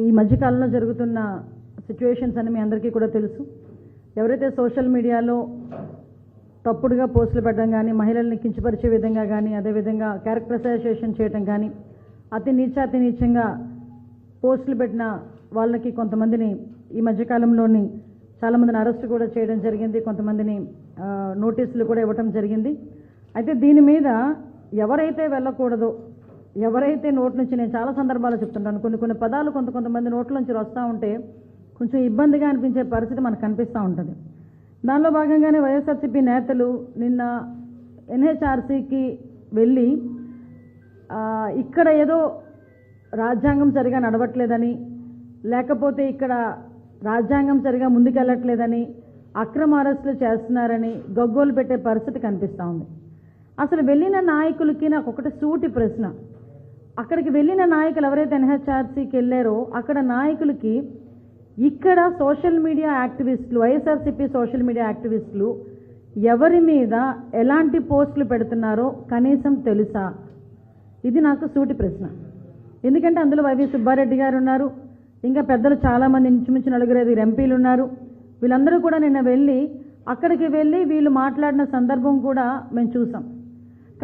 ఈ మధ్యకాలంలో జరుగుతున్న సిచ్యువేషన్స్ అని మీ అందరికీ కూడా తెలుసు. ఎవరైతే సోషల్ మీడియాలో తప్పుడుగా పోస్టులు పెట్టడం కానీ, మహిళల్ని కించపరిచే విధంగా కానీ, అదేవిధంగా క్యారెక్టరైజేషన్ చేయడం కానీ, అతి నీచంగా పోస్టులు పెట్టిన వాళ్ళకి కొంతమందిని ఈ మధ్యకాలంలోని చాలామందిని అరెస్ట్ కూడా చేయడం జరిగింది, కొంతమందిని నోటీసులు కూడా ఇవ్వటం జరిగింది. అయితే దీని మీద ఎవరైతే వెళ్ళకూడదో, ఎవరైతే నోటి నుంచి, నేను చాలా సందర్భాలు చెప్తుంటాను, కొన్ని పదాలు కొంతమంది నోట్ల నుంచి వస్తూ ఉంటే కొంచెం ఇబ్బందిగా అనిపించే పరిస్థితి మనకు కనిపిస్తూ ఉంటుంది. దానిలో భాగంగానే వైఎస్ఆర్సీపీ నేతలు నిన్న ఎన్హెచ్ఆర్సీకి వెళ్ళి ఇక్కడ ఏదో రాజ్యాంగం సరిగా నడవట్లేదని, లేకపోతే ఇక్కడ రాజ్యాంగం సరిగా ముందుకెళ్ళట్లేదని, అక్రమ అరెస్టులు చేస్తున్నారని గగ్గోలు పెట్టే పరిస్థితి కనిపిస్తూ ఉంది. అసలు వెళ్ళిన నాయకులకి నాకు ఒకటి సూటి ప్రశ్న. అక్కడికి వెళ్ళిన నాయకులు ఎవరైతే ఎన్హెచ్ఆర్సీకి వెళ్ళారో అక్కడ నాయకులకి ఇక్కడ సోషల్ మీడియా యాక్టివిస్టులు, వైఎస్ఆర్సీపీ సోషల్ మీడియా యాక్టివిస్టులు ఎవరి మీద ఎలాంటి పోస్టులు పెడుతున్నారో కనీసం తెలుసా? ఇది నాకు సూటి ప్రశ్న. ఎందుకంటే అందులో వైవి సుబ్బారెడ్డి గారు ఉన్నారు, ఇంకా పెద్దలు చాలామంది, ఇంచుమించు 4-5 ఎంపీలు ఉన్నారు. వీళ్ళందరూ కూడా నిన్న అక్కడికి వెళ్ళి వీళ్ళు మాట్లాడిన సందర్భం కూడా మేము చూసాం.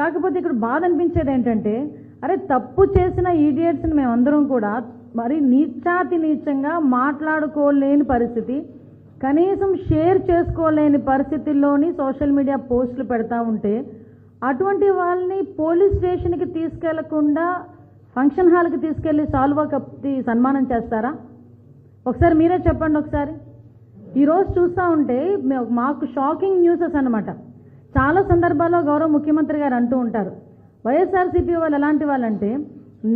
కాకపోతే ఇక్కడ బాధ అనిపించేది ఏంటంటే, అరే తప్పు చేసిన ఈడియట్స్ని మేమందరం కూడా మరి నీచంగా మాట్లాడుకోలేని పరిస్థితి, కనీసం షేర్ చేసుకోలేని పరిస్థితుల్లోని సోషల్ మీడియా పోస్టులు పెడతా ఉంటే అటువంటి వాళ్ళని పోలీస్ స్టేషన్కి తీసుకెళ్లకుండా ఫంక్షన్ హాల్కి తీసుకెళ్ళి సాల్వా కప్పి సన్మానం చేస్తారా? ఒకసారి మీరే చెప్పండి. ఒకసారి ఈరోజు చూస్తూ ఉంటే మాకు షాకింగ్ న్యూసెస్ అన్నమాట. చాలా సందర్భాల్లో గౌరవ ముఖ్యమంత్రి గారు అంటూ ఉంటారు, వైఎస్ఆర్సీపీ వాళ్ళు ఎలాంటి వాళ్ళంటే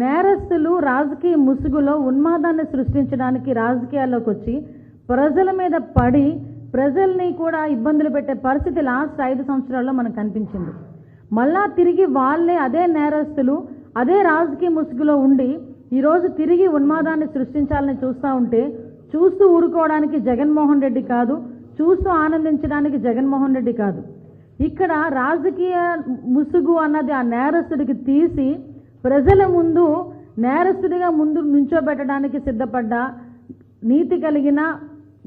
నేరస్తులు రాజకీయ ముసుగులో ఉన్మాదాన్ని సృష్టించడానికి రాజకీయాల్లోకి వచ్చి ప్రజల మీద పడి ప్రజల్ని కూడా ఇబ్బందులు పెట్టే పరిస్థితి లాస్ట్ 5 సంవత్సరాల్లో మనకు కనిపించింది. మళ్ళా తిరిగి వాళ్ళే అదే నేరస్తులు అదే రాజకీయ ముసుగులో ఉండి ఈరోజు తిరిగి ఉన్మాదాన్ని సృష్టించాలని చూస్తూ ఉంటే చూస్తూ ఊరుకోవడానికి జగన్మోహన్ రెడ్డి కాదు, చూస్తూ ఆనందించడానికి జగన్మోహన్ రెడ్డి కాదు. ఇక్కడ రాజకీయ ముసుగు అన్నది ఆ నేరస్తుడికి తీసి ప్రజల ముందు నేరస్తుడిగా ముందు నుంచోబెట్టడానికి సిద్ధపడ్డ నీతి కలిగిన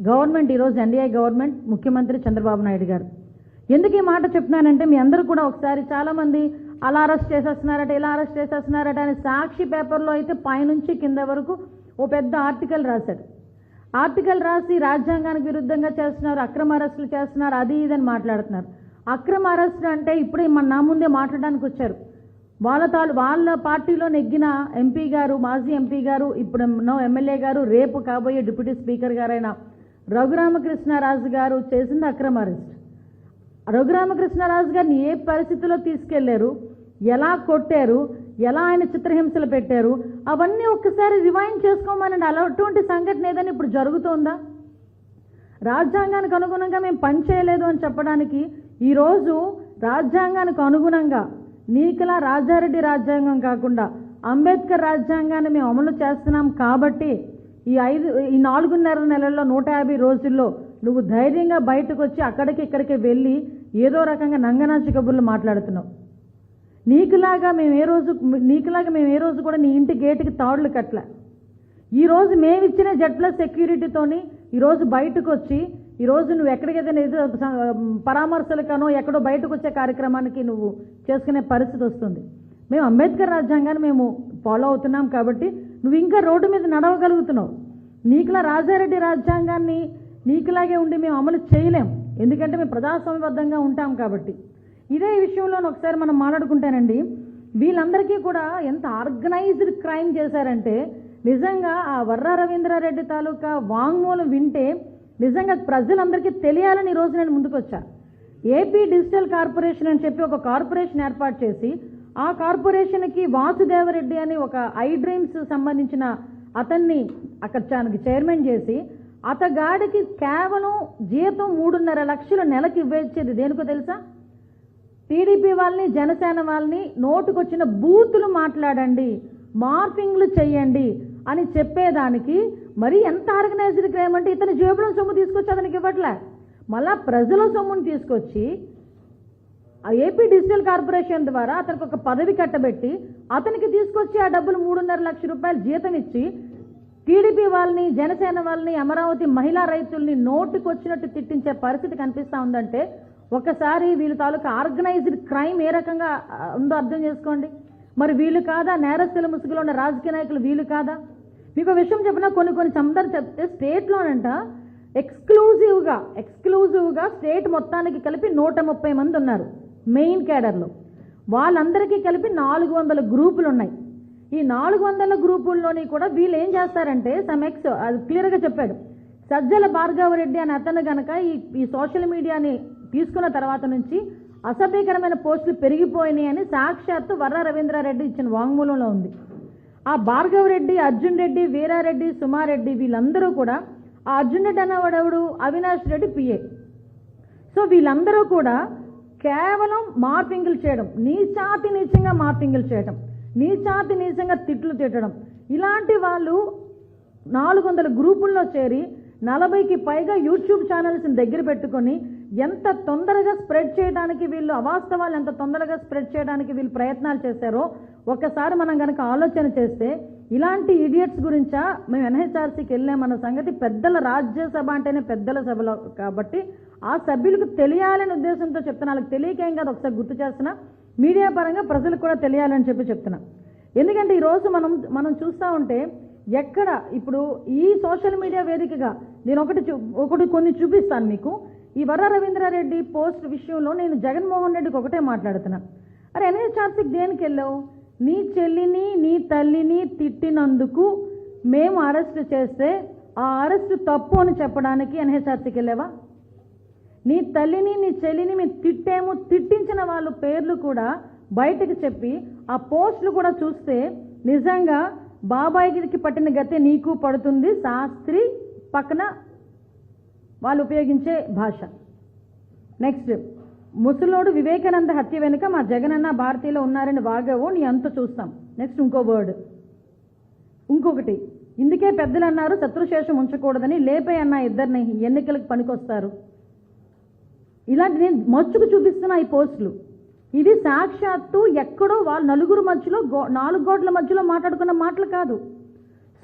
గవర్నమెంట్ ఈరోజు ఎన్డీఏ గవర్నమెంట్, ముఖ్యమంత్రి చంద్రబాబు నాయుడు గారు. ఎందుకు ఈ మాట చెప్తున్నానంటే మీ అందరూ కూడా ఒకసారి చాలామంది అలా అరెస్ట్ చేసేస్తున్నారట, ఇలా అరెస్ట్ చేసేస్తున్నారట అని సాక్షి పేపర్లో అయితే పైనుంచి కింద వరకు ఓ పెద్ద ఆర్టికల్ రాశాడు. ఆర్టికల్ రాసి రాజ్యాంగానికి విరుద్ధంగా చేస్తున్నారు, అక్రమ అరెస్టులు చేస్తున్నారు, అది ఇదని మాట్లాడుతున్నారు. అక్రమ అరెస్టు అంటే ఇప్పుడే నా ముందే మాట్లాడడానికి వచ్చారు. వాళ్ళ పార్టీలో నెగ్గిన ఎంపీ గారు, మాజీ ఎంపీ గారు, ఇప్పుడు ఎమ్మెల్యే గారు, రేపు కాబోయే డిప్యూటీ స్పీకర్ గారైన రఘురామకృష్ణరాజు గారు చేసింది అక్రమ అరెస్ట్. రఘురామకృష్ణరాజు గారిని ఏ పరిస్థితిలో తీసుకెళ్లారు, ఎలా కొట్టారు, ఎలా ఆయన చిత్రహింసలు పెట్టారు, అవన్నీ ఒక్కసారి రివైండ్ చేసుకోమనండి. అటువంటి సంఘటన ఏదైనా ఇప్పుడు జరుగుతోందా? రాజ్యాంగానికి అనుగుణంగా మేము పనిచేయలేదు అని చెప్పడానికి ఈరోజు రాజ్యాంగానికి అనుగుణంగా నీకలా రాజారెడ్డి రాజ్యాంగం కాకుండా అంబేద్కర్ రాజ్యాంగాన్ని మేము అమలు చేస్తున్నాం కాబట్టి ఈ 4.5 నెలల్లో 150 రోజుల్లో నువ్వు ధైర్యంగా బయటకు వచ్చి అక్కడికి ఇక్కడికి వెళ్ళి ఏదో రకంగా నంగనాచి కబుర్లు మాట్లాడుతున్నావు. నీకులాగా మేము ఏ రోజు కూడా నీ ఇంటి గేటుకి తాడులు కట్టలే. ఈరోజు మేము ఇచ్చిన Z+ సెక్యూరిటీతోని ఈరోజు బయటకు వచ్చి ఈరోజు నువ్వు ఎక్కడికైతే ఏదో పరామర్శలకనో ఎక్కడో బయటకు వచ్చే కార్యక్రమానికి నువ్వు చేసుకునే పరిస్థితి వస్తుంది. మేము అంబేద్కర్ రాజ్యాంగాన్ని మేము ఫాలో అవుతున్నాం కాబట్టి నువ్వు ఇంకా రోడ్డు మీద నడవగలుగుతున్నావు. నీకులా రాజారెడ్డి రాజ్యాంగాన్ని నీకులాగే ఉండి మేము అమలు చేయలేం, ఎందుకంటే మేము ప్రజాస్వామ్యబద్ధంగా ఉంటాం కాబట్టి. ఇదే విషయంలో ఒకసారి మనం మాట్లాడుకుంటానండి, వీళ్ళందరికీ కూడా ఎంత ఆర్గనైజ్డ్ క్రైమ్ చేశారంటే నిజంగా ఆ వర్రా రవీంద్రారెడ్డి తాలూకా వాంగ్మూలం వింటే నిజంగా ప్రజలందరికీ తెలియాలని ఈరోజు నేను ముందుకు వచ్చా. ఏపీ డిజిటల్ కార్పొరేషన్ అని చెప్పి ఒక కార్పొరేషన్ ఏర్పాటు చేసి ఆ కార్పొరేషన్కి వాసుదేవరెడ్డి అని ఒక ఐ డ్రీమ్స్ సంబంధించిన అతన్ని అక్కడ చైర్మన్ చేసి అతగాడికి కేవలం జీతం 3.5 లక్షలు నెలకి ఇవ్వేసేది దేనికో తెలుసా? టీడీపీ వాళ్ళని, జనసేన వాళ్ళని నోటుకొచ్చిన బూతులు మాట్లాడండి, మార్పింగ్లు చెయ్యండి అని చెప్పేదానికి మరి ఎంత ఆర్గనైజ్డ్ క్రైమ్ అంటే ఇతని జేబులో సొమ్ము తీసుకొచ్చి అతనికి ఇవ్వట్లే, మళ్ళా ప్రజల సొమ్మును తీసుకొచ్చి ఏపీ డిజిటల్ కార్పొరేషన్ ద్వారా అతనికి ఒక పదవి కట్టబెట్టి అతనికి తీసుకొచ్చి ఆ డబ్బులు 3.5 లక్షల రూపాయలు జీతం ఇచ్చి టీడీపీ వాళ్ళని, జనసేన వాళ్ళని, అమరావతి మహిళా రైతుల్ని నోటికొచ్చినట్టు తిట్టించే పరిస్థితి కనిపిస్తూ ఉందంటే ఒకసారి వీళ్ళ తాలూకా ఆర్గనైజ్డ్ క్రైమ్ ఏ రకంగా ఉందో అర్థం చేసుకోండి. మరి వీళ్ళు కాదా నేరస్తుల ముసుగులో ఉన్న రాజకీయ నాయకులు? వీళ్ళు కాదా? మీకు విషయం చెప్పినా కొన్ని సందర్భాలు చెప్తే స్టేట్లోనంట ఎక్స్క్లూజివ్గా స్టేట్ మొత్తానికి కలిపి 130 మంది ఉన్నారు మెయిన్ క్యాడర్లో. వాళ్ళందరికీ కలిపి 400 గ్రూపులు ఉన్నాయి. ఈ 400 గ్రూపుల్లోని కూడా వీళ్ళు ఏం చేస్తారంటే అది క్లియర్గా చెప్పాడు. సజ్జల భార్గవరెడ్డి అని అతను కనుక ఈ సోషల్ మీడియాని తీసుకున్న తర్వాత నుంచి అసభ్యకరమైన పోస్టులు పెరిగిపోయినాయి అని సాక్షాత్తు వర్ర రవీంద్రారెడ్డి ఇచ్చిన వాంగ్మూలంలో ఉంది. ఆ భార్గవరెడ్డి, అర్జున్ రెడ్డి, వీరారెడ్డి, సుమారెడ్డి వీళ్ళందరూ కూడా, ఆ అర్జున్ రెడ్డి అన్నవాడెవడు? అవినాష్ రెడ్డి పిఏ. సో వీళ్ళందరూ కూడా కేవలం మార్పింగులు చేయడం, నీచంగా మార్పింగులు చేయడం, నీచంగా తిట్లు తిట్టడం, ఇలాంటి వాళ్ళు 400 గ్రూపుల్లో చేరి 40కి పైగా యూట్యూబ్ ఛానల్స్ని దగ్గర పెట్టుకొని ఎంత తొందరగా స్ప్రెడ్ చేయడానికి వీళ్ళు అవాస్తవాలు ఎంత తొందరగా స్ప్రెడ్ చేయడానికి వీళ్ళు ప్రయత్నాలు చేశారో ఒక్కసారి మనం కనుక ఆలోచన చేస్తే ఇలాంటి ఇడియట్స్ గురించా మేము ఎన్హెచ్ఆర్సీకి వెళ్ళామన్న సంగతి పెద్దల రాజ్యసభ అంటేనే పెద్దల సభలో కాబట్టి ఆ సభ్యులకు తెలియాలనే ఉద్దేశంతో చెప్తున్నా. వాళ్ళకి తెలియకేం కాదు, ఒకసారి గుర్తు చేస్తున్నా. మీడియా పరంగా ప్రజలకు కూడా తెలియాలని చెప్తున్నా. ఎందుకంటే ఈరోజు మనం చూస్తూ ఉంటే ఎక్కడ ఇప్పుడు ఈ సోషల్ మీడియా వేదికగా నేను కొన్ని చూపిస్తాను మీకు. ఈ వర్ర రవీంద్రారెడ్డి పోస్ట్ విషయంలో నేను జగన్మోహన్ రెడ్డికి ఒకటే మాట్లాడుతున్నా. అరే ఎన్హెచ్ఆర్సీకి దేనికి వెళ్ళావు? నీ చెల్లిని నీ తల్లిని తిట్టినందుకు మేము అరెస్ట్ చేస్తే ఆ అరెస్ట్ తప్పు అని చెప్పడానికి ఎన్హెచ్ఆర్సీకి వెళ్ళావా? నీ తల్లిని నీ చెల్లిని మేము తిట్టించిన వాళ్ళ పేర్లు కూడా బయటకు చెప్పి ఆ పోస్టులు కూడా చూస్తే నిజంగా బాబాయికి పట్టిన గతే నీకు పడుతుంది. శాస్త్రి పక్కన వాళ్ళు ఉపయోగించే భాష. నెక్స్ట్, ముసలోడు వివేకానంద హత్య వెనుక మా జగనన్న భారతీయులు ఉన్నారని వాగావు, నీ అంత చూస్తాం. నెక్స్ట్ ఇంకో వర్డ్, ఇంకొకటి, ఇందుకే పెద్దలు అన్నారు శత్రుశేషం ఉంచకూడదని, లేపే అన్న ఇద్దరిని ఎన్నికలకు పనికొస్తారు. ఇలాంటి నేను మచ్చుకు చూపిస్తున్నా ఈ పోస్టులు. ఇది సాక్షాత్తు ఎక్కడో వాళ్ళ నలుగురు మధ్యలో 4 గోడల మధ్యలో మాట్లాడుకున్న మాటలు కాదు,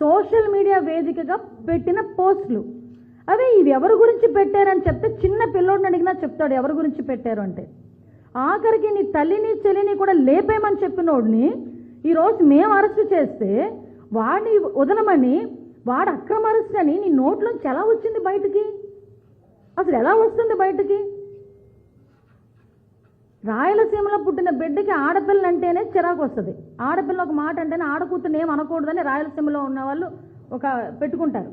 సోషల్ మీడియా వేదికగా పెట్టిన పోస్టులు. అదే ఇవి ఎవరి గురించి పెట్టారని చెప్తే చిన్న పిల్లోడిని అడిగినా చెప్తాడు ఎవరి గురించి పెట్టారు అంటే. ఆఖరికి నీ తల్లిని చెల్లిని కూడా లేపేమని చెప్పినోడిని ఈరోజు మేము అరెస్ట్ చేస్తే వాడిని వదలమని, వాడు అక్రమ అరెస్ట్ అని నీ నోట్లోంచి ఎలా వచ్చింది బయటికి? అసలు ఎలా వస్తుంది బయటికి? రాయలసీమలో పుట్టిన బిడ్డకి ఆడపిల్ల అంటేనే చిరాకు వస్తుంది. ఆడపిల్ల ఒక మాట అంటేనే ఆడకూతుని ఏం అనకూడదని రాయలసీమలో ఉన్న వాళ్ళు పెట్టుకుంటారు.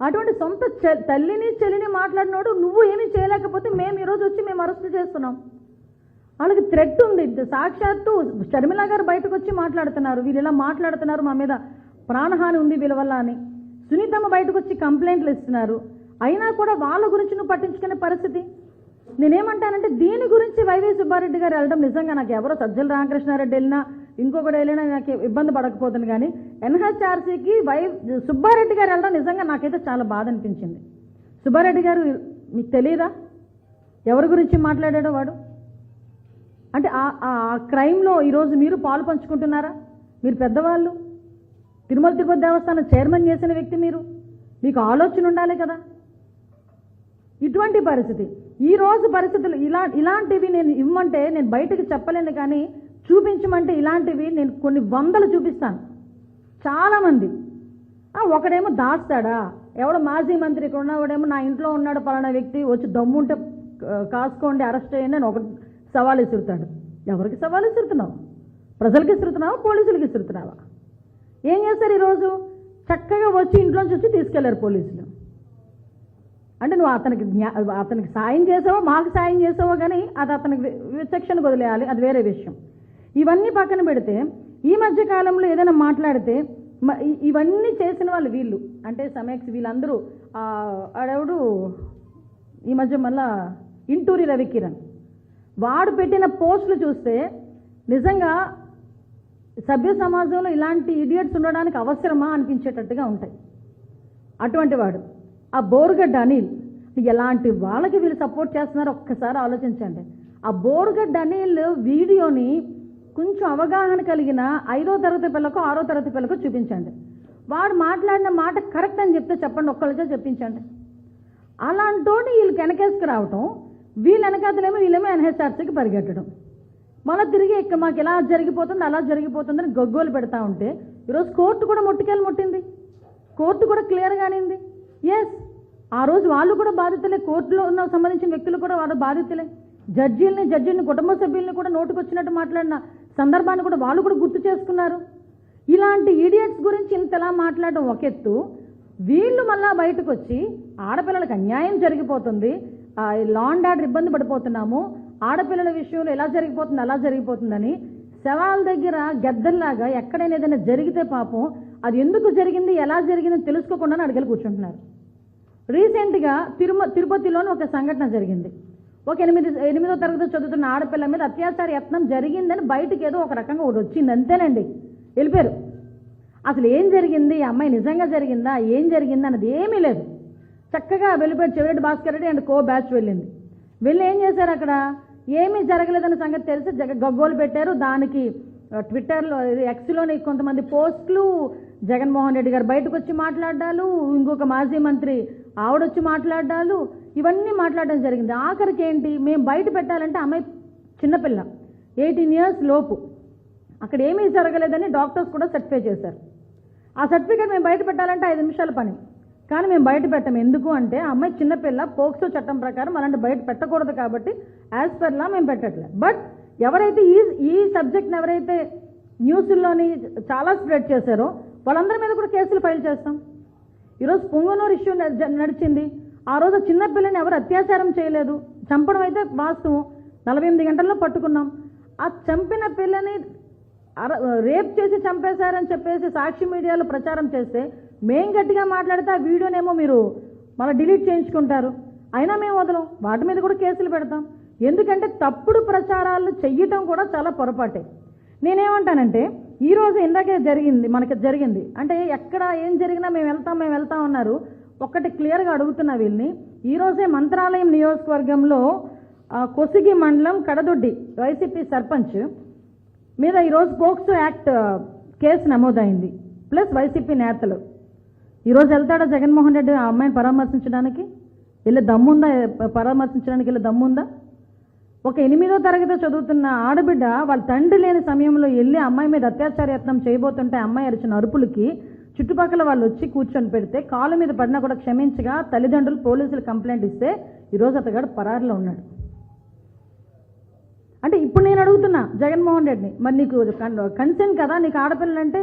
అటువంటి సొంత తల్లిని చెల్లిని మాట్లాడినోడు నువ్వు ఏమీ చేయలేకపోతే మేము ఈరోజు వచ్చి మేము అరెస్ట్ చేస్తున్నాం. వాళ్ళకి థ్రెట్ ఉంది. సాక్షాత్తు షర్మిల గారు బయటకు వచ్చి మాట్లాడుతున్నారు, వీళ్ళు ఇలా మాట్లాడుతున్నారు, మా మీద ప్రాణహాని ఉంది వీళ్ళ వల్ల అని. సునీతమ్మ బయటకు వచ్చి కంప్లైంట్లు ఇస్తున్నారు. అయినా కూడా వాళ్ళ గురించి నువ్వు పట్టించుకునే పరిస్థితి. నేనేమంటానంటే దీని గురించి వైవి సుబ్బారెడ్డి గారు వెళ్ళడం నిజంగా నాకు ఎవరో సజ్జల రామకృష్ణారెడ్డి వెళ్ళినా ఇంకొకటి వెళ్ళినా నాకు ఇబ్బంది పడకపోతుంది. కానీ ఎన్హెచ్ఆర్సీకి సుబ్బారెడ్డి గారు వెళ్ళడం నిజంగా నాకైతే చాలా బాధ అనిపించింది. సుబ్బారెడ్డి గారు మీకు తెలియదా ఎవరి గురించి మాట్లాడాడో వాడు? అంటే ఆ క్రైమ్లో ఈరోజు మీరు పాలు పంచుకుంటున్నారా? మీరు పెద్దవాళ్ళు, తిరుమల తిరుపతి దేవస్థానం చైర్మన్ చేసిన వ్యక్తి మీరు, మీకు ఆలోచన ఉండాలి కదా. ఇటువంటి పరిస్థితి ఈరోజు పరిస్థితులు ఇలాంటివి నేను ఇవ్వమంటే నేను బయటకు చెప్పలేను, కానీ చూపించమంటే ఇలాంటివి నేను కొన్ని 100 చూపిస్తాను. చాలామంది ఒకడేమో దాస్తాడా, ఎవడో మాజీ మంత్రి ఇక్కడ ఉన్నవాడేమో నా ఇంట్లో ఉన్నాడు పలానా వ్యక్తి వచ్చి దమ్ముంటే కాసుకోండి అరెస్ట్ చేయండి అని ఒక సవాల్ విసురుతాడు. ఎవరికి సవాల్ విసురుతున్నావు? ప్రజలకి విసురుతున్నావా? పోలీసులకి విసురుతున్నావా? ఏం చేస్తారు ఈరోజు? చక్కగా వచ్చి ఇంట్లోంచి వచ్చి తీసుకెళ్లారు పోలీసులు. అంటే నువ్వు అతనికి సాయం చేసావో మాకు సాయం చేసావో కానీ అది అతనికి విచక్షణకు వదిలేయాలి, అది వేరే విషయం. ఇవన్నీ పక్కన పెడితే ఈ మధ్య కాలంలో ఏదైనా మాట్లాడితే ఇవన్నీ చేసిన వాళ్ళు వీళ్ళు అంటే సమేక్స్ వీళ్ళందరూ ఆడెవడు ఈ మధ్య మళ్ళా ఇంటూరి రవికిరణ్ వాడు పెట్టిన పోస్టులు చూస్తే నిజంగా సభ్య సమాజంలో ఇలాంటి ఇడియట్స్ ఉండడానికి అవసరమా అనిపించేటట్టుగా ఉంటాయి. అటువంటి వాడు ఆ బోరుగడ్డ అనిల్, ఎలాంటి వాళ్ళకి వీళ్ళు సపోర్ట్ చేస్తున్నారో ఒక్కసారి ఆలోచించండి. ఆ బోరుగడ్డ అనిల్ వీడియోని కొంచెం అవగాహన కలిగిన 5వ తరగతి పిల్లకు 6వ తరగతి పిల్లకు చూపించండి. వాడు మాట్లాడిన మాట కరెక్ట్ అని చెప్తే చెప్పండి, ఒక్కళ్ళతో చెప్పించండి. అలాంటోని వీళ్ళు వెనకేసుకు రావటం, వీళ్ళు వీళ్ళేమో ఎన్హెచ్ఆర్సీకి పరిగెట్టడం, మళ్ళీ తిరిగి ఇక్కడ మాకు ఇలా జరిగిపోతుంది అలా జరిగిపోతుందని గొగ్గోలు పెడతా ఉంటే ఈరోజు కోర్టు కూడా ముట్టింది. కోర్టు కూడా క్లియర్గానింది. ఎస్, ఆ రోజు వాళ్ళు కూడా బాధితులే, కోర్టులో ఉన్న సంబంధించిన వ్యక్తులు కూడా వాళ్ళు బాధితులే. జడ్జిని కుటుంబ సభ్యుల్ని కూడా నోటుకొచ్చినట్టు మాట్లాడిన సందర్భాన్ని కూడా వాళ్ళు కూడా గుర్తు చేసుకున్నారు. ఇలాంటి ఈడియట్స్ గురించి ఇంతలా మాట్లాడడం ఒక ఎత్తు, వీళ్ళు మళ్ళా బయటకు వచ్చి ఆడపిల్లలకు అన్యాయం జరిగిపోతుంది, లా అండ్ ఆర్డర్ ఇబ్బంది పడిపోతున్నాము, ఆడపిల్లల విషయంలో ఎలా జరిగిపోతుంది అలా జరిగిపోతుందని శవాల దగ్గర గద్దల్లాగా ఎక్కడైనా ఏదైనా జరిగితే పాపం అది ఎందుకు జరిగింది ఎలా జరిగిందని తెలుసుకోకుండా అడిగలు కూర్చుంటున్నారు. రీసెంట్గా తిరుపతిలోని ఒక సంఘటన జరిగింది. ఒక 8వ తరగతి చదువుతున్న ఆడపిల్ల మీద అత్యాచార యత్నం జరిగిందని బయటకు ఏదో ఒక రకంగా ఒకటి వచ్చింది, అంతేనండి, వెళ్ళిపోయారు. అసలు ఏం జరిగింది, ఈ అమ్మాయి నిజంగా జరిగిందా, ఏం జరిగింది అన్నది ఏమీ లేదు. చక్కగా వెళ్ళిపోయారు. Chevireddy Bhaskar Reddy and co batch వెళ్ళింది. వెళ్ళి ఏం చేశారు, అక్కడ ఏమీ జరగలేదన్న సంగతి తెలిసి గగ్గోలు పెట్టారు. దానికి ట్విట్టర్లో ఎక్స్లోని కొంతమంది పోస్టులు, జగన్మోహన్ రెడ్డి గారు బయటకు వచ్చి మాట్లాడాలు, ఇంకొక మాజీ మంత్రి ఆవిడొచ్చి మాట్లాడాలు, ఇవన్నీ మాట్లాడడం జరిగింది. ఆఖరికి ఏంటి, మేము బయట పెట్టాలంటే అమ్మాయి చిన్నపిల్ల 18 years లోపు, అక్కడ ఏమీ జరగలేదని డాక్టర్స్ కూడా సర్టిఫై చేశారు. ఆ సర్టిఫికేట్ మేము బయట పెట్టాలంటే 5 నిమిషాల పని, కానీ మేము బయట పెట్టాము. ఎందుకు అంటే ఆ అమ్మాయి చిన్నపిల్ల, పోక్సో చట్టం ప్రకారం అలాంటి బయట పెట్టకూడదు కాబట్టి యాజ్ పర్ లా మేము పెట్టట్లేదు. బట్ ఎవరైతే ఈ సబ్జెక్ట్ని ఎవరైతే న్యూస్లోని చాలా స్ప్రెడ్ చేశారో వాళ్ళందరి మీద కూడా కేసులు ఫైల్ చేస్తాం. ఈరోజు పొంగనూరు ఇష్యూ నడిచింది. ఆ రోజు చిన్నపిల్లని ఎవరు అత్యాచారం చేయలేదు, చంపడం అయితే వాస్తవం, 48 గంటల్లో పట్టుకున్నాం. ఆ చంపిన పిల్లని రేప్ చేసి చంపేశారని చెప్పేసి సాక్షి మీడియాలో ప్రచారం చేస్తే మేం గట్టిగా మాట్లాడితే ఆ వీడియోనేమో మీరు మళ్ళీ డిలీట్ చేయించుకుంటారు. అయినా మేము వదలం, వాటి మీద కూడా కేసులు పెడతాం. ఎందుకంటే తప్పుడు ప్రచారాలు చెయ్యటం కూడా చాలా పొరపాటే. నేనేమంటానంటే ఈరోజు ఇందాకే మనకి జరిగింది అంటే ఎక్కడ ఏం జరిగినా మేము వెళ్తాం అన్నారు. ఒక్కటి క్లియర్గా అడుగుతున్నా వీళ్ళని, ఈరోజే మంత్రాలయం నియోజకవర్గంలో కొసిగి మండలం కడదొడ్డి వైసీపీ సర్పంచ్ మీద ఈరోజు పోక్సో యాక్ట్ కేసు నమోదైంది. ప్లస్ వైసీపీ నేతలు ఈరోజు వెళ్తాడా జగన్మోహన్ రెడ్డి ఆ అమ్మాయిని పరామర్శించడానికి? పరామర్శించడానికి దమ్ముందా? ఒక 8వ తరగతి చదువుతున్న ఆడబిడ్డ వాళ్ళ తండ్రి లేని సమయంలో వెళ్ళి అమ్మాయి మీద అత్యాచార యత్నం చేయబోతుంటే అమ్మాయి అరిచిన అరుపులకి చుట్టుపక్కల వాళ్ళు వచ్చి కూర్చొని పెడితే కాలు మీద పడినా కూడా క్షమించగా తల్లిదండ్రులు పోలీసులు కంప్లైంట్ ఇస్తే ఈరోజు అతగాడు పరారులో ఉన్నాడు. అంటే ఇప్పుడు నేను అడుగుతున్నా జగన్మోహన్ రెడ్డిని, మరి నీకు కన్సర్న్ కదా నీకు ఆడపిల్లలంటే,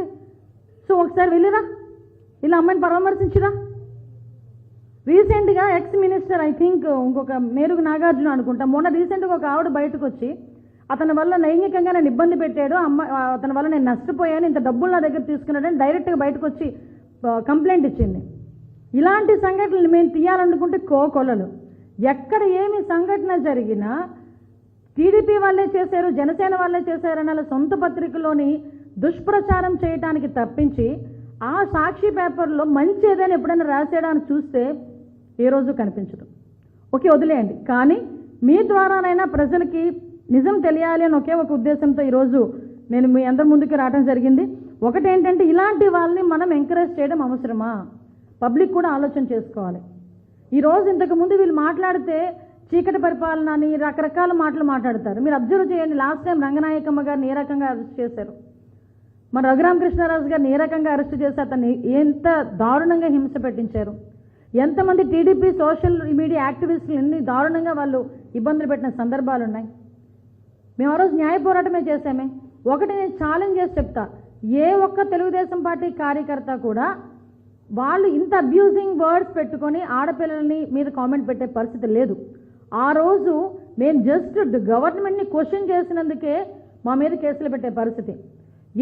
సో ఒకసారి వెళ్ళిరా, ఇలా అమ్మాయిని పరామర్శించిరా. రీసెంట్గా ఎక్స్ మినిస్టర్ ఐ థింక్ ఇంకొక మేరుగు నాగార్జున అనుకుంటా, మొన్న రీసెంట్గా ఒక ఆవిడ బయటకు వచ్చి అతని వల్ల లైంగికంగా నేను ఇబ్బంది పెట్టాడు, అతని వల్ల నేను నష్టపోయాను, ఇంత డబ్బులు నా దగ్గర తీసుకున్నాడని డైరెక్ట్గా బయటకు వచ్చి కంప్లైంట్ ఇచ్చింది. ఇలాంటి సంఘటనలు మేము తీయాలనుకుంటే కోకొలలు. ఎక్కడ ఏమి సంఘటన జరిగినా టీడీపీ వాళ్ళే చేశారు, జనసేన వాళ్ళే చేశారన్న సొంత పత్రికలోని దుష్ప్రచారం చేయడానికి తప్పించి ఆ సాక్షి పేపర్లో మంచి ఏదైనా ఎప్పుడైనా రాసేయడానికి చూస్తే ఏ రోజు కనిపించదు. ఓకే, వదిలేయండి. కానీ మీ ద్వారానైనా ప్రజలకి నిజం తెలియాలి అని ఒకే ఒక ఉద్దేశంతో ఈరోజు నేను మీ అందరి ముందుకు రావడం జరిగింది. ఒకటేంటంటే ఇలాంటి వాళ్ళని మనం ఎంకరేజ్ చేయడం అవసరమా? పబ్లిక్ కూడా ఆలోచన చేసుకోవాలి. ఈరోజు ఇంతకుముందు వీళ్ళు మాట్లాడితే చీకటి పరిపాలన అని రకరకాల మాటలు మాట్లాడతారు. మీరు అబ్జర్వ్ చేయండి, లాస్ట్ టైం రంగనాయకమ్మ గారిని ఏ రకంగా అరెస్ట్ చేశారు, మన రఘురామకృష్ణరాజు గారిని ఏ రకంగా అరెస్ట్ చేసి అతన్ని ఎంత దారుణంగా హింస పెట్టించారు, ఎంతమంది టీడీపీ సోషల్ మీడియా యాక్టివిస్టులు ఎన్ని దారుణంగా వాళ్ళు ఇబ్బందులు పెట్టిన సందర్భాలు ఉన్నాయి. మేము ఆ రోజు న్యాయ పోరాటమే చేసామే. ఒకటి నేను ఛాలెంజ్ చేసి చెప్తా, ఏ ఒక్క తెలుగుదేశం పార్టీ కార్యకర్త కూడా వాళ్ళు ఇంత అబ్యూజింగ్ వర్డ్స్ పెట్టుకొని ఆడపిల్లల్ని మీద కామెంట్ పెట్టే పరిస్థితి లేదు. ఆ రోజు మేము జస్ట్ గవర్నమెంట్ని క్వశ్చన్ చేసినందుకే మా మీద కేసులు పెట్టే పరిస్థితి.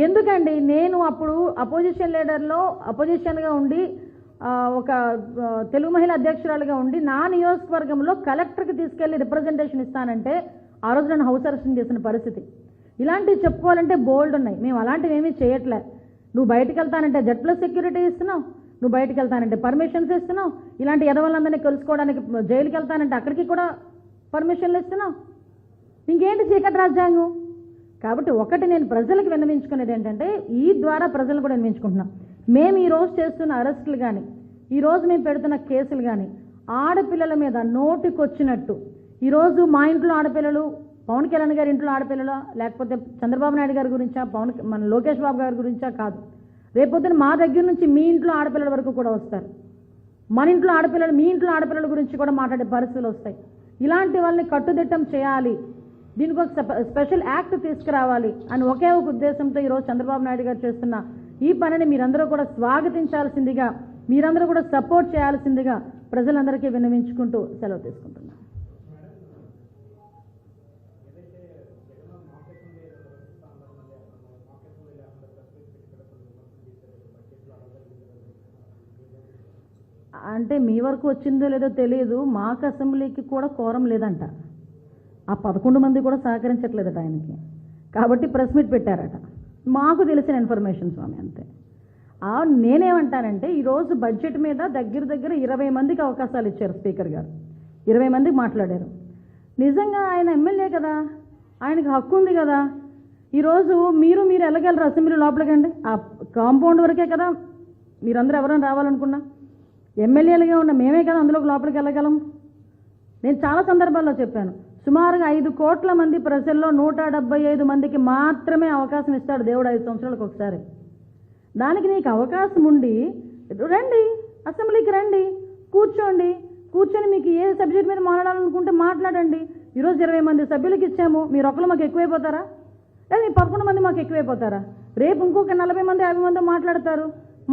ఎందుకండి, నేను అప్పుడు అపోజిషన్ లీడర్లో అపోజిషన్గా ఉండి ఒక తెలుగు మహిళా అధ్యక్షురాలుగా ఉండి నా నియోజకవర్గంలో కలెక్టర్కి తీసుకెళ్లి రిప్రజెంటేషన్ ఇస్తానంటే ఆ రోజు నన్ను హౌస్ అరెస్ట్ చేసిన పరిస్థితి. ఇలాంటివి చెప్పుకోవాలంటే బోల్డ్ ఉన్నాయి. మేము అలాంటివి ఏమీ చేయట్లే. నువ్వు బయటకు వెళ్తానంటే Z+ సెక్యూరిటీ ఇస్తున్నావు, నువ్వు బయటకు వెళ్తానంటే పర్మిషన్స్ ఇస్తున్నావు, ఇలాంటి ఎదవలందరినీ కలుసుకోవడానికి జైలుకి వెళ్తానంటే అక్కడికి కూడా పర్మిషన్లు ఇస్తున్నావు. ఇంకేంటి చీకటి రాజ్యాంగం? కాబట్టి ఒకటి నేను ప్రజలకు విన్నవించుకునేది ఏంటంటే, ఈ ద్వారా ప్రజలు కూడా విన్నవించుకుంటున్నాం, మేము ఈరోజు చేస్తున్న అరెస్టులు కానీ, ఈరోజు మేము పెడుతున్న కేసులు కానీ ఆడపిల్లల మీద నోటికొచ్చినట్టు, ఈరోజు మా ఇంట్లో ఆడపిల్లలు పవన్ కళ్యాణ్ గారి ఇంట్లో ఆడపిల్లలా, లేకపోతే చంద్రబాబు నాయుడు గారి గురించా, మన లోకేష్ బాబు గారి గురించా కాదు, రేపొద్దున మా దగ్గర నుంచి మీ ఇంట్లో ఆడపిల్లల వరకు కూడా వస్తారు. మన ఇంట్లో ఆడపిల్లలు మీ ఇంట్లో ఆడపిల్లల గురించి కూడా మాట్లాడే పరిస్థితులు వస్తాయి. ఇలాంటి వాళ్ళని కట్టుదిట్టం చేయాలి, దీనికి ఒక స్పెషల్ యాక్ట్ తీసుకురావాలి అని ఒకే ఒక ఉద్దేశంతో ఈరోజు చంద్రబాబు నాయుడు గారు చేస్తున్న ఈ పనిని మీరందరూ కూడా స్వాగతించాల్సిందిగా, మీరందరూ కూడా సపోర్ట్ చేయాల్సిందిగా ప్రజలందరికీ విన్నవించుకుంటూ సెలవు తీసుకుంటున్నాను. అంటే మీ వరకు వచ్చిందో లేదో తెలియదు, మాకు అసెంబ్లీకి కూడా కోరం లేదంట. ఆ 11 మంది కూడా సహకరించట్లేదట ఆయనకి, కాబట్టి ప్రెస్ మీట్ పెట్టారట. మాకు తెలిసిన ఇన్ఫర్మేషన్ స్వామి అంతే. నేనేమంటానంటే ఈరోజు బడ్జెట్ మీద దగ్గర 20 మందికి అవకాశాలు ఇచ్చారు స్పీకర్ గారు. 20 మందికి మాట్లాడారు. నిజంగా ఆయన ఎమ్మెల్యే కదా, ఆయనకు హక్కు ఉంది కదా. ఈరోజు మీరు వెళ్ళగలరు అసెంబ్లీ లోపలికండి, ఆ కాంపౌండ్ వరకే కదా మీరందరూ ఎవరైనా రావాలనుకున్నా. ఎమ్మెల్యేలుగా ఉన్న మేమే కదా అందులోకి లోపలికి వెళ్ళగలం. నేను చాలా సందర్భాల్లో చెప్పాను, సుమారుగా 5 కోట్ల మంది ప్రజల్లో 175 మందికి మాత్రమే అవకాశం ఇస్తాడు దేవుడు 5 సంవత్సరాలకు ఒకసారి. దానికి నీకు అవకాశం ఉండి రండి, అసెంబ్లీకి రండి, కూర్చొని మీకు ఏ సబ్జెక్ట్ మీద మాట్లాడాలనుకుంటే మాట్లాడండి. ఈరోజు 20 మంది సభ్యులకు ఇచ్చాము, మీరు ఒకరు మాకు ఎక్కువైపోతారా, లేదా మీ 11 మంది మాకు ఎక్కువైపోతారా? రేపు ఇంకొక 40 మంది 50 మంది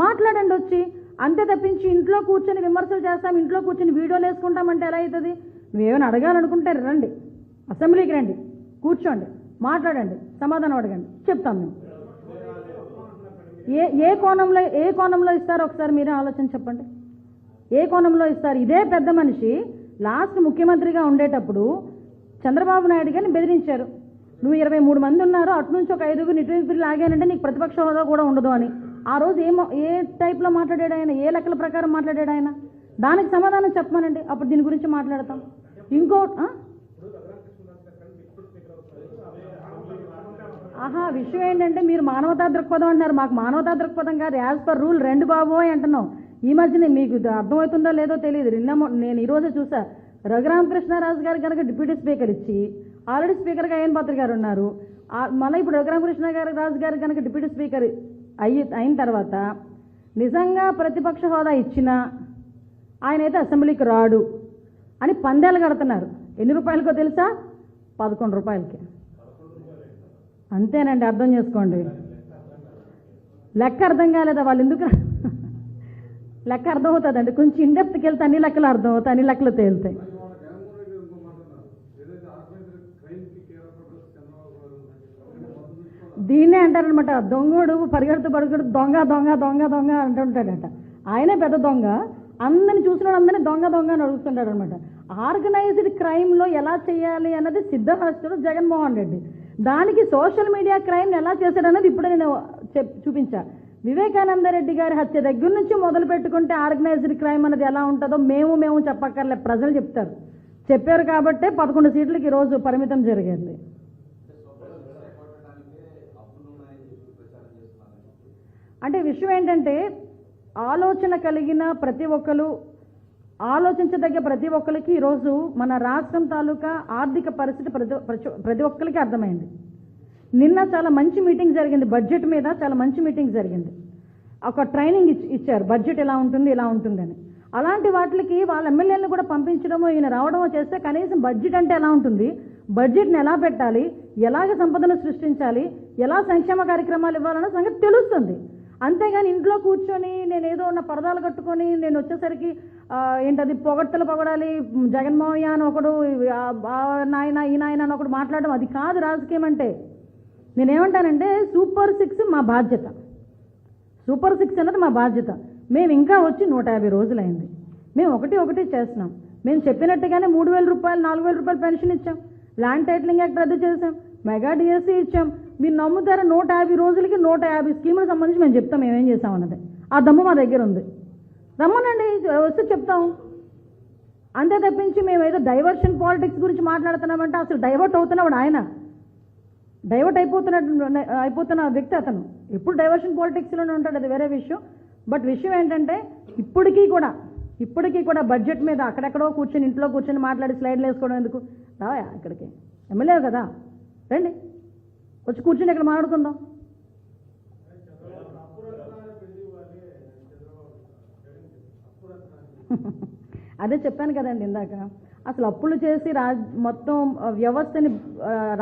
మాట్లాడండి వచ్చి. అంతే తప్పించి ఇంట్లో కూర్చొని విమర్శలు చేస్తాం, ఇంట్లో కూర్చొని వీడియోలు వేసుకుంటామంటే ఎలా అవుతుంది? నువ్వేమైనా అడగాలనుకుంటే రండి, అసెంబ్లీకి రండి, కూర్చోండి, మాట్లాడండి, సమాధానం అడగండి, చెప్తాం మేము. ఏ కోణంలో ఇస్తారో ఒకసారి మీరే ఆలోచన చెప్పండి. ఏ కోణంలో ఇస్తారు? ఇదే పెద్ద మనిషి లాస్ట్ ముఖ్యమంత్రిగా ఉండేటప్పుడు చంద్రబాబు నాయుడు గారిని బెదిరించారు. నువ్వు 23 మంది ఉన్నారు, అటు నుంచి ఒక 5గురు ఇటు లాగానంటే నీకు ప్రతిపక్ష హోదా కూడా ఉండదు అని. ఆ రోజు ఏ టైప్లో మాట్లాడాడు ఆయన, ఏ లెక్కల ప్రకారం మాట్లాడాడు ఆయన? దానికి సమాధానం చెప్పమనండి, అప్పుడు దీని గురించి మాట్లాడతాం. విషయం ఏంటంటే మీరు మానవతా దృక్పథం అంటున్నారు, మాకు మానవతా దృక్పథం కాదు, యాజ్ పర్ రూల్ 2 బాబు అంటున్నాం. ఈ మధ్యనే మీకు అర్థమవుతుందో లేదో తెలియదు, నేను ఈరోజే చూసా, రఘురామకృష్ణరాజు గారు కనుక డిప్యూటీ స్పీకర్ ఇచ్చి ఆల్రెడీ స్పీకర్గా అయ్యన్ పాత్ర గారు ఉన్నారు, మళ్ళీ ఇప్పుడు రఘురామకృష్ణరాజు గారు కనుక డిప్యూటీ స్పీకర్ అయిన తర్వాత నిజంగా ప్రతిపక్ష హోదా ఇచ్చినా ఆయనైతే అసెంబ్లీకి రాడు అని పందేలు కడుతున్నారు. ఎన్ని రూపాయలకో తెలుసా? 11 రూపాయలకి. అంతేనండి, అర్థం చేసుకోండి. లెక్క అర్థం కాలేదా? వాళ్ళు ఎందుకు లెక్క అర్థమవుతుందండి, కొంచెం ఇండెప్త్కి వెళ్తే అన్ని లెక్కలు అర్థమవుతాయి, అన్ని లెక్కలు తేలుతాయి. దీన్నే అంటారనమాట, దొంగోడు పరిగెడుతూ దొంగ అంటుంటాడట. ఆయనే పెద్ద దొంగ, అందరిని చూసిన అందరినీ దొంగ అని అడుగుతుంటాడు అనమాట. ఆర్గనైజ్డ్ క్రైమ్లో ఎలా చేయాలి అన్నది సిద్ధహస్తుడు జగన్మోహన్ రెడ్డి. దానికి సోషల్ మీడియా క్రైమ్ ఎలా చేశాడన్నది ఇప్పుడు నేను చూపించా. వివేకానంద రెడ్డి గారి హత్య దగ్గర నుంచి మొదలు పెట్టుకుంటే ఆర్గనైజ్డ్ క్రైమ్ అన్నది ఎలా ఉంటుందో మేము చెప్పక్కర్లే, ప్రజలు చెప్పారు కాబట్టే 11 సీట్లకి ఈరోజు పరిమితం జరిగింది. అంటే విషయం ఏంటంటే ఆలోచన కలిగిన ప్రతి ఒక్కరు, ఆలోచించదగ్గ ప్రతి ఒక్కరికి ఈరోజు మన రాష్ట్రం తాలూకా ఆర్థిక పరిస్థితి ప్రతి ఒక్కరికి అర్థమైంది. నిన్న చాలా మంచి మీటింగ్ జరిగింది, బడ్జెట్ మీద చాలా మంచి మీటింగ్ జరిగింది. ఒక ట్రైనింగ్ ఇచ్చారు, బడ్జెట్ ఎలా ఉంటుందని. అలాంటి వాటికి వాళ్ళ ఎమ్మెల్యేలను కూడా పంపించడమో ఈయన రావడమో చేస్తే కనీసం బడ్జెట్ అంటే ఎలా ఉంటుంది, బడ్జెట్ని ఎలా పెట్టాలి, ఎలాగ సంపదను సృష్టించాలి, ఎలా సంక్షేమ కార్యక్రమాలు ఇవ్వాలన్న సంగతి తెలుస్తుంది. అంతేగాని ఇంట్లో కూర్చొని నేనేదో ఉన్న పరదాలు కట్టుకొని నేను వచ్చేసరికి ఏంటది పొగడాలి, జగన్మోహన్ అని ఒకడు, నాయన ఈ నాయన అని ఒకడు మాట్లాడడం, అది కాదు రాజకీయం అంటే. నేనేమంటానంటే సూపర్ 6 మా బాధ్యత, సూపర్ 6 అన్నది మా బాధ్యత. మేము ఇంకా వచ్చి 150 రోజులైంది, మేము ఒకటి చేస్తున్నాం. మేము చెప్పినట్టుగానే 3,000 రూపాయలు 4,000 రూపాయలు పెన్షన్ ఇచ్చాం, ల్యాండ్ టైటిలింగ్ యాక్ట్ రద్దు చేసాం, మెగా డిఎస్సీ ఇచ్చాం. మీరు నమ్ముతారా? 150 రోజులకి 150 స్కీములకు సంబంధించి మేము చెప్తాం మేమేం చేస్తామన్నది. ఆ దమ్ము మా దగ్గర ఉంది, రమ్మనండి, వస్తే చెప్తాం. అంతే తప్పించి మేము ఏదో డైవర్షన్ పాలిటిక్స్ గురించి మాట్లాడుతున్నామంటే అసలు డైవర్ట్ అవుతున్నాడు ఆయన, డైవర్ట్ అయిపోతున్న వ్యక్తి అతను. ఎప్పుడు డైవర్షన్ పాలిటిక్స్లోనే ఉంటాడు, అది వేరే విషయం. బట్ విషయం ఏంటంటే ఇప్పటికీ కూడా బడ్జెట్ మీద అక్కడెక్కడో కూర్చొని ఇంట్లో కూర్చొని మాట్లాడి స్లైడ్లు వేసుకోవడం ఎందుకు? రావా ఇక్కడికి, ఎమ్మెల్యే కదా, రండి వచ్చి కూర్చొని ఇక్కడ మాట్లాడుకుందాం. అదే చెప్పాను కదండి ఇందాక, అసలు అప్పులు చేసి మొత్తం వ్యవస్థని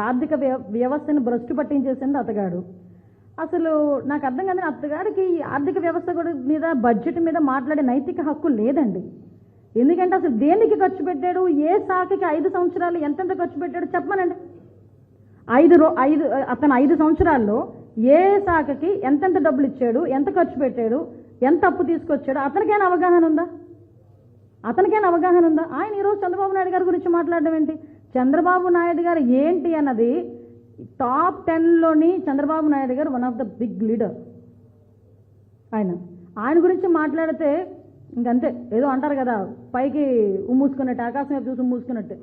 ఆర్థిక వ్యవస్థని భ్రష్టు పట్టించేసింది అతగాడు. అసలు నాకు అర్థం కాదని అతగాడికి ఆర్థిక వ్యవస్థ కూడా మీద బడ్జెట్ మీద మాట్లాడే నైతిక హక్కు లేదండి. ఎందుకంటే అసలు దేనికి ఖర్చు పెట్టాడు, ఏ శాఖకి 5 సంవత్సరాలు ఎంతెంత ఖర్చు పెట్టాడు చెప్పమనండి. అతను 5 సంవత్సరాల్లో ఏ శాఖకి ఎంతెంత డబ్బులు ఇచ్చాడు, ఎంత ఖర్చు పెట్టాడు, ఎంత అప్పు తీసుకొచ్చాడు, అతనికైనా అవగాహన ఉందా? ఆయన ఈరోజు చంద్రబాబు నాయుడు గారి గురించి మాట్లాడడం ఏంటి? చంద్రబాబు నాయుడు గారు ఏంటి అన్నది టాప్ 10లోని చంద్రబాబు నాయుడు గారు one of the big leader. ఆయన గురించి మాట్లాడితే ఇంకంతే, ఏదో అంటారు కదా, పైకి ఉమ్మూసుకున్నట్టు, ఆకాశం వైపు చూసి ఉమ్మూసుకున్నట్టు.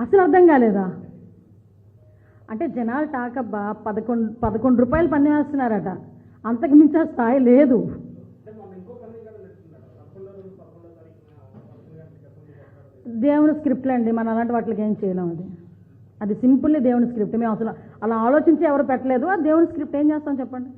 అసలు అర్థం కాలేదా? అంటే జనాలు టాకబ్బా 11 రూపాయలు పందెం వేస్తున్నారట, అంతకు మించి ఆ స్థాయి లేదు. దేవుని స్క్రిప్ట్లు అండి, మనం అలాంటి వాటికి ఏం చేయలేం. అది సింపుల్లీ దేవుని స్క్రిప్ట్. మేము అసలు అలా ఆలోచించి ఎవరు పెట్టలేదు. ఆ దేవుని స్క్రిప్ట్ ఏం చేస్తాం చెప్పండి.